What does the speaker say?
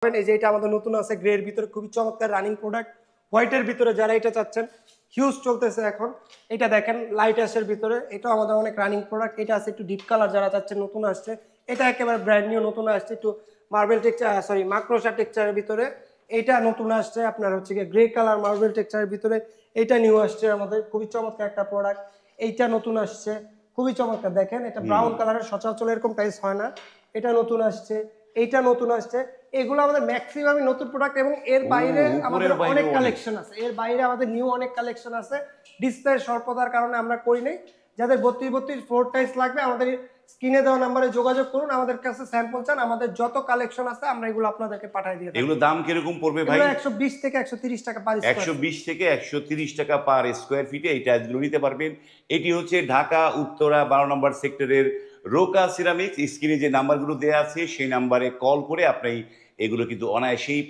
এই যে এটা আমাদের নতুন আছে গ্রের ভিতরে, খুবই চমৎকার রানিং প্রোডাক্ট। হোয়াইটের ভিতরে যারা এটা চাচ্ছেন, হিউজ চলতেছে এখন। এটা দেখেন লাইট অ্যাশের ভিতরে, এটা আমাদের অনেক রানিং প্রোডাক্ট। এটা আছে একটু ডিপ কালার, যারা চাচ্ছেন নতুন আসছে। এটা একেবারে ব্র্যান্ড নিউ নতুন আসছে, একটু মার্বেল টেক্সচার, সরি মাক্রোসা টেক্সচারের ভিতরে। এইটা নতুন আসছে আপনার হচ্ছে গিয়ে গ্রে কালার মার্বেল টেক্সচারের ভিতরে। এইটা নিউ আসছে আমাদের, খুবই চমৎকার একটা প্রোডাক্ট। এইটা নতুন আসছে, খুবই চমৎকার। দেখেন এটা ব্রাউন কালারের, সচরাচর এরকম টাইস হয় না। এটা নতুন আসছে, এইটা নতুন আসছে। এগুলো আমাদের ম্যাক্সিমামই নতুন প্রোডাক্ট, এবং এর বাইরে আমাদের অনেক কালেকশন আছে। এর বাইরে আমাদের নিউ অনেক কালেকশন আছে। ডিসপ্লে স্বল্পতার কারণে আমরা করি নাই। যাদের 32 ফ্লোর টাইস লাগবে, আমাদের স্ক্রিনে দেওয়া নাম্বারে যোগাযোগ করুন। আমাদের কাছে স্যাম্পল চান, আমাদের যত কালেকশন আছে আমরা এগুলো আপনাদেরকে পাঠিয়ে দিয়ে দেব। এগুলো দাম কিরকম পড়বে ভাই? 120 থেকে 130 টাকা পার স্কয়ার। 120 থেকে 130 টাকা পার স্কোয়ার ফিটে এই টাইলসগুলো নিতে পারবেন। এটি হচ্ছে ঢাকা উত্তরা 12 নম্বর সেক্টরের রোকা সিরামিক্স। স্ক্রিনে যে নাম্বারগুলো দেওয়া আছে সেই নাম্বারে কল করে আপনি এগুলো কিন্তু অনায়াসেই